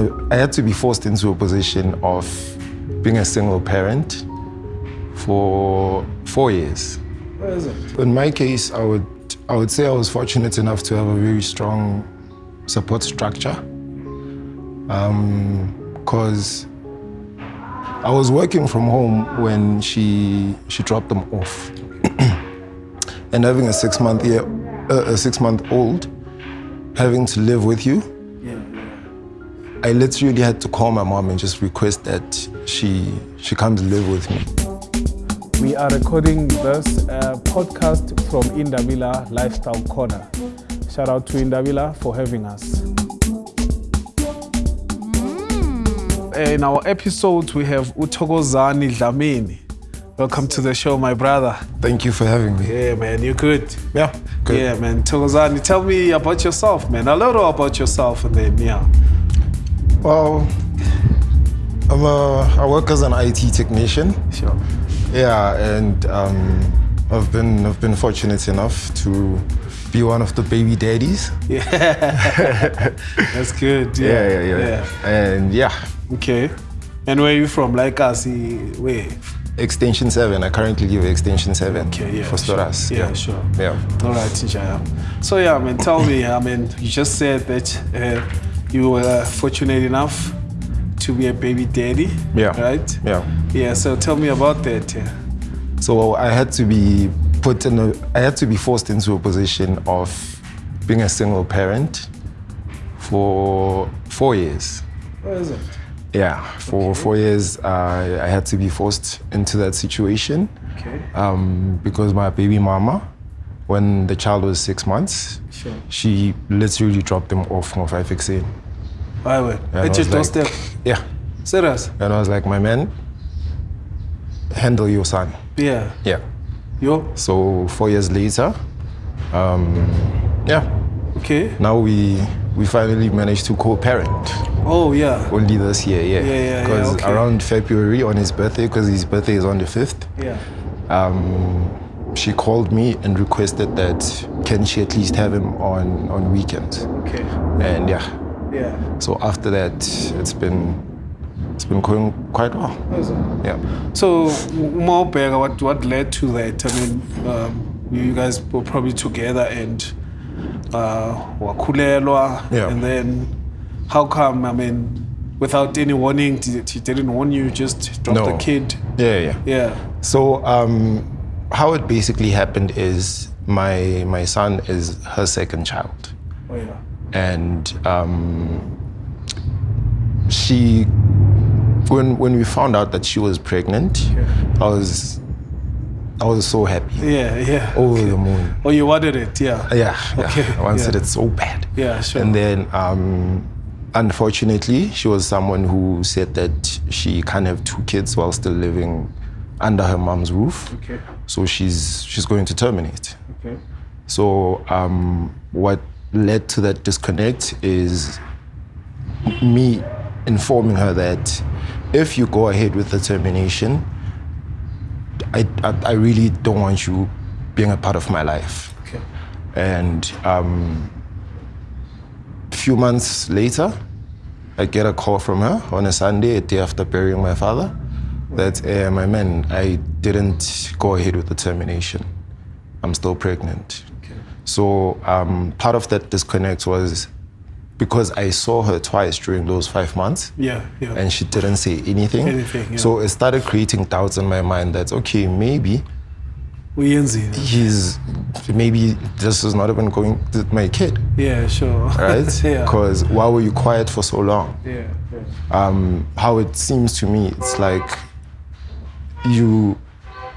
I had to be forced into a position of being a single parent for 4 years. What is it? In my case, I would say I was fortunate enough to have a very strong support structure, because I was working from home when she dropped them off, and having a 6-month-old having to live with you. I literally had to call my mom and just request that she comes live with me. We are recording this podcast from Indabila Lifestyle Corner. Shout out to Indabila for having us. In our episode, we have Uthokozani Dlamini. Welcome to the show, my brother. Thank you for having me. Yeah, man, you're good. Yeah, good. Yeah, man. Thokozani, tell me about yourself, man. A little about yourself, and then, yeah. Well, I work as an IT technician. Sure. Yeah, and I've been fortunate enough to be one of the baby daddies. Yeah, that's good. Yeah. And yeah. Okay. And where are you from? Like us, where? Extension 7. I currently live at Extension 7 for Storas. Sure. Yeah, sure. Yeah. All right, Njaya. So yeah, man, tell me, you just said that you were fortunate enough to be a baby daddy. Yeah. Right? Yeah. Yeah. So tell me about that. Yeah. So I had to be forced into a position of being a single parent for 4 years. What is it? Yeah, for 4 years, I had to be forced into that situation. Okay. Because my baby mama, when the child was 6 months, Sure. she literally dropped them off from 5 Why would? At your doorstep? Yeah. Serious? And I was like, my man, handle your son. Yeah. Yeah. Yo. So 4 years later, yeah. Okay. Now we finally managed to co-parent. Oh yeah. Only this year, yeah. Yeah. Because Okay. around February on his birthday, because his birthday is on the 5th, Yeah. she called me and requested that can she at least have him on weekends. Okay. And yeah. Yeah. So after that, it's been going quite well. What is it? Yeah. So, more bigger, what led to that? I mean, you guys were probably together and wakulelwa, Yeah. and then how come? I mean, without any warning, he didn't warn you, just dropped No. the kid. Yeah. Yeah. So how it basically happened is my son is her second child. Oh yeah. And when we found out that she was pregnant, I was so happy. Yeah. Over the moon. Oh, you wanted it, yeah. Yeah. Okay, I wanted yeah. it so bad. Yeah, sure. And then unfortunately, she was someone who said that she can't have 2 kids while still living under her mom's roof. Okay. So she's going to terminate. Okay. So what led to that disconnect is me informing her that if you go ahead with the termination, I really don't want you being a part of my life. Okay. And a few months later, I get a call from her on a Sunday, a day after burying my father, that my man, I didn't go ahead with the termination. I'm still pregnant. Okay. So part of that disconnect was because I saw her twice during those 5 months. Yeah. And she didn't say anything. Yeah. So it started creating doubts in my mind that, okay, maybe maybe this is not even going to my kid. Yeah, sure. Right? Yeah. Because why were you quiet for so long? Yeah. How it seems to me, it's like you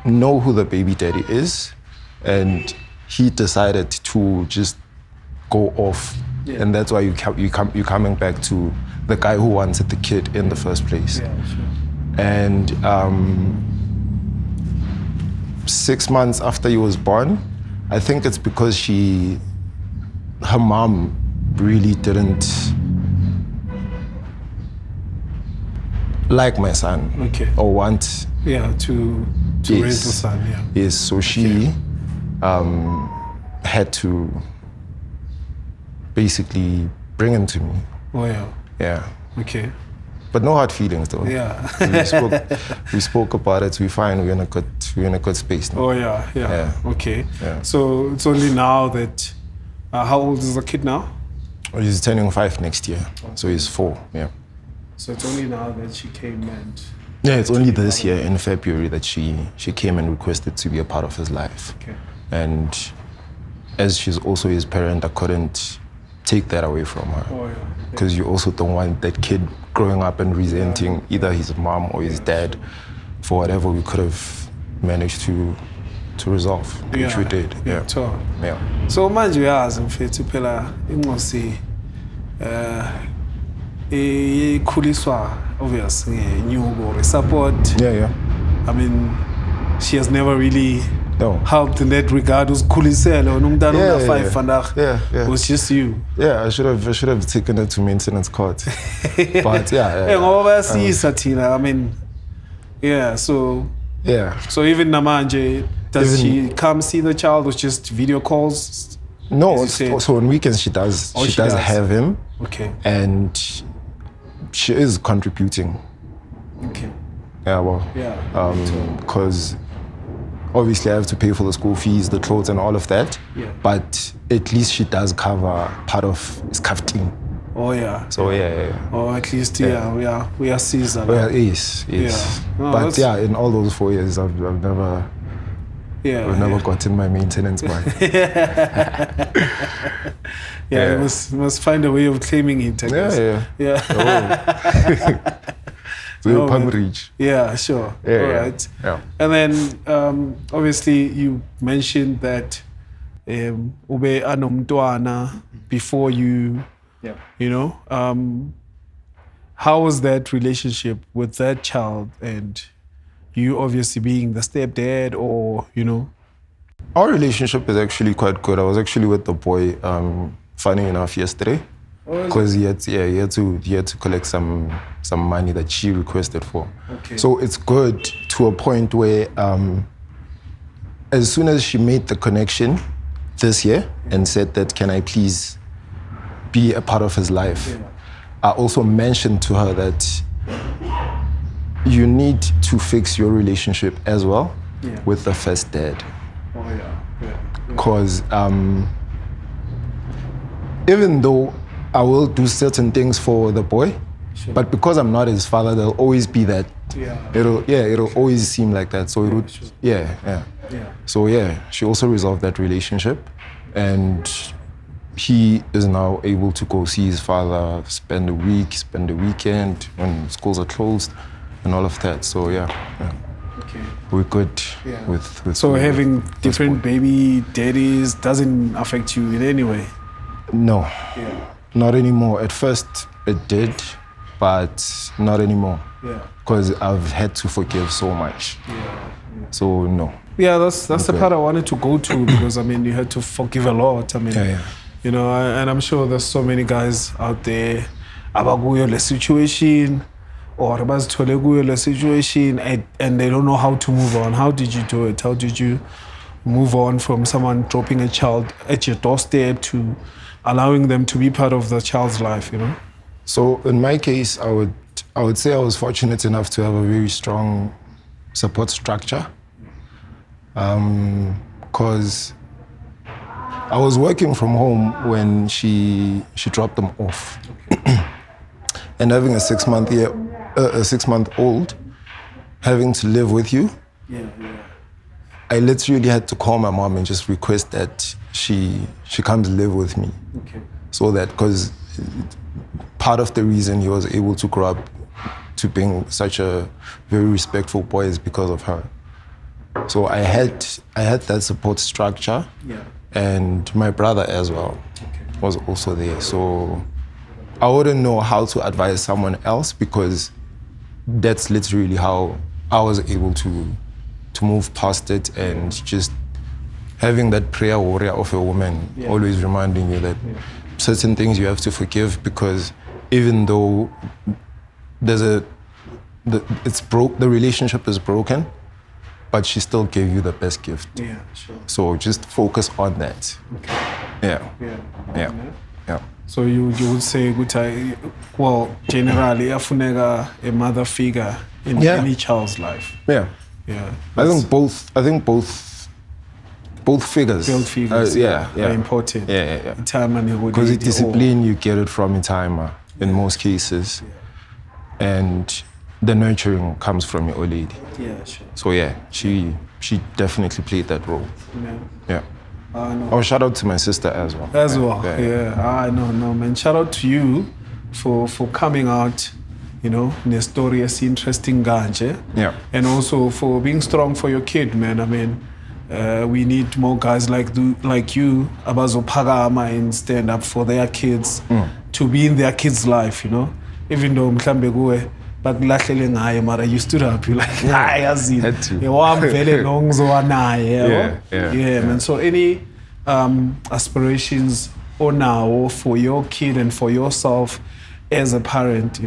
know who the baby daddy is, and he decided to just go off. Yeah. And that's why you're coming back to the guy who wanted the kid in the first place. Yeah, sure. And 6 months after he was born, I think it's because her mom really didn't like my son. Okay. Or want. Yeah, to Yes. raise the son, yeah. Yes, so she had to basically bring him to me. Oh yeah. Yeah. Okay. But no hard feelings though. Yeah. we spoke about it. We're fine. We're in a good space now. Oh yeah. Okay. Yeah. So it's only now that. How old is the kid now? Well, he's turning 5 next year, so he's 4. Yeah. So it's only now that she came and. Yeah, it's only this year in February that she came and requested to be a part of his life. Okay. And as she's also his parent, I couldn't take that away from her. Oh yeah. Because you also don't want that kid growing up and resenting either his mom or his dad for whatever we could have managed to resolve, which we did. Yeah. Yeah. So manje uyazi mfethu phela inqosi ikhuliswa obviously ngenyuko support. Yeah. I mean, she has never really No. helped in that regard. Usikhulisele wena umntana una 5 vandag. Yeah. It was just you. Yeah, I should have taken her to maintenance court. But yeah. Ngoba bayasisa thina. I mean, yeah, so even namanje, does she come see the child or just video calls? No, so on weekends she does. She does have him. Okay. And she is contributing. Okay. Yeah, well. Yeah. Because obviously I have to pay for the school fees, the clothes and all of that. Yeah. But at least she does cover part of his kafting. Oh yeah. So yeah. Or at least we are seasoned. Well, yes. Yeah. No, but yeah, in all those 4 years I've never gotten my maintenance money. You must find a way of claiming it, I guess. Yeah. So reach. Yeah, sure. Yeah, all right. Yeah. And then obviously you mentioned that ube anomntwana before you how was that relationship with that child and you obviously being the stepdad or Our relationship is actually quite good. I was actually with the boy funny enough yesterday. Because he had to collect some money that she requested for. Okay. So it's good to a point where as soon as she made the connection this year and said that, can I please be a part of his life? Yeah. I also mentioned to her that you need to fix your relationship as well with the first dad. Oh yeah. Because even though I will do certain things for the boy, but because I'm not his father, there'll always be that. It'll always seem like that. So So she also resolved that relationship, and he is now able to go see his father, spend a week, spend the weekend when schools are closed, and all of that. So okay. We're good with. So having different baby daddies doesn't affect you in any way? No. Not anymore. At first it did, but not anymore. Because I've had to forgive so much. So no. Yeah, that's the part I wanted to go to because I mean you had to forgive a lot. I mean, and I'm sure there's so many guys out there abakuyo le situation or abazithole kuyo le situation and they don't know how to move on. How did you do it? How did you move on from someone dropping a child at your doorstep to allowing them to be part of the child's life, So in my case, I would say I was fortunate enough to have a very strong support structure. Because I was working from home when she dropped them off. And having a 6-month-old having to live with you. I literally had to call my mom and just request that she comes live with me. So that, because part of the reason he was able to grow up to being such a very respectful boy is because of her. So I had that support structure, and my brother as well was also there. So I wouldn't know how to advise someone else because that's literally how I was able to move past it, and just having that prayer warrior of a woman always reminding you that certain things you have to forgive, because even though the relationship is broken, but she still gave you the best gift. So just focus on that. So you would say, well, generally, afuneka a mother figure in any child's life. Yeah. Yeah. I think both figures. Both figures, are important. Yeah. Time and because the discipline you get it from time in most cases, and the nurturing comes from your old lady. Yeah, sure. So yeah, she definitely played that role. Yeah. No. Oh, shout out to my sister as well. No, man. Shout out to you for coming out, Nestorious, interesting ganje. Yeah. And also for being strong for your kid, man. I mean, we need more guys like you, abazopagama, and stand up for their kids, to be in their kids' life, Even though mhlambe kuwe bakulahlele ngaye, mara you stood up, you're like, hayi yazini. Had to. Vele lo ngizowanaye, Yeah, man. So any aspirations or now for your kid and for yourself as a parent,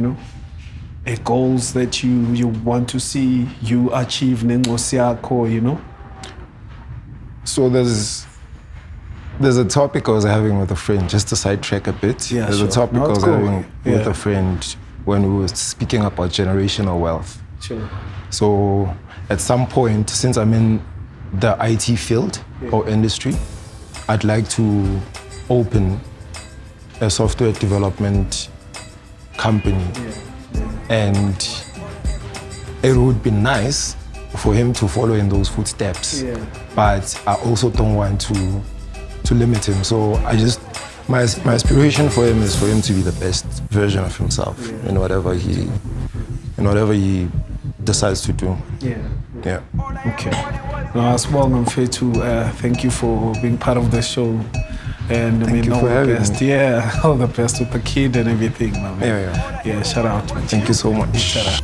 goals that you want to see you achieve nengosi yakho, So there's a topic I was having with a friend, just to sidetrack a bit. Yeah, there's sure. a topic No, I was it's cool. having with a friend when we were speaking about generational wealth. Sure. So at some point, since I'm in the IT field or industry, I'd like to open a software development company. And it would be nice for him to follow in those footsteps. But I also don't want to limit him. So my aspiration for him is for him to be the best version of himself in whatever he decides to do. Yeah. Okay. No, Asbong, Mfetu, thank you for being part of the show. And Thank you all for the having best. me. Yeah, all the best with the kid and everything, man. Yeah. Yeah, shout out. Thank you so much. Shout out.